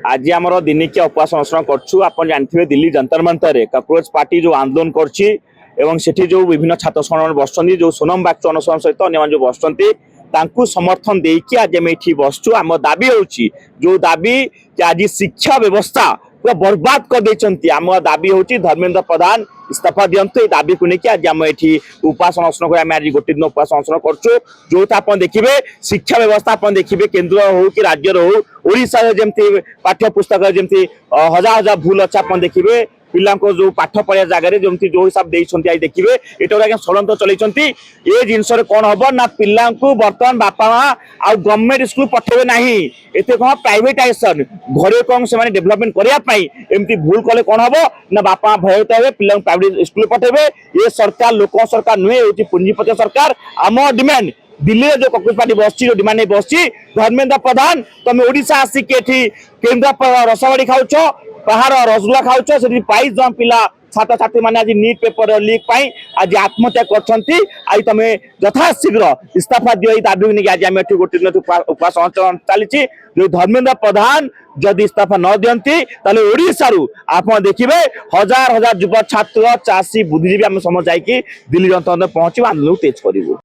आज आम दिनिकिया उपवास अनशन कर जानते दिल्ली जंतर मंतर कॉकरोच पार्टी जो आंदोलन कर जो विभिन्न छात्र संगठन बसुँच जो सोनम बागचु अनशन सहित अन्य जो बसुँच समर्थन देकी आज आम ये बसचु आम दाबी होची जो दाबी आज शिक्षा व्यवस्था पूरा बर्बाद कर देती आम दाबी होची धर्मेंद्र प्रधान इस्तीफा दिंतु ये दाबी को लेकिन आज आम ये उपवास अनशन कर आम आज गोटे दिन उपवास अनशन करुँ जो आप देखिए शिक्षा व्यवस्था आप देखिए केन्द्र हो कि राज्य हो ओडिशा जमी पाठ्य पुस्तक जमी हजार हजार भूल अच्छे आप देखिए पिला जो पाठ पढ़ा जगह जमी जो हिसाब देखते आज देखिए ये षड्यंत्र चलती ये जिनस कौन हम ना पिला बर्तमान बापा माँ आ गवर्नमेंट स्कूल पठेबे ना ये कौन प्राइवेटाइजेशन घरे कौन से डेभलपमेंट करने एमती भूल कले कौन हम ना बापा माँ भयभीत हे पिला प्राइवेट स्कूल पठेबे ये सरकार लोक सरकार नुहे ये पुंजीपति सरकार आम डिमांड दिल्ली जो कॉकरोच पार्टी बस जो डिमांड बस धर्मेंद्र प्रधान तुम ओडिशा आसिक केन्द्र रसबाड़ी खाऊच पहाड़ रसगुल्ला खाऊच से पाइस जन पिला छात्र छात्री मैंने आज नीट पेपर लीक आज आत्महत्या करम यथाशीघ्र इस्तीफा दियो दाबी नहीं आज आम गोटे दिन उपवास अनशन चली जो धर्मेंद्र प्रधान जदि इस्तीफा न दियंती ताले ओडिशा आप देखिए हजार हजार युवा छात्र चाषी बुद्धिजीवी आम समझ जाकि दिल्ली जनता पहुंचू आंदोलन तेज करूँ।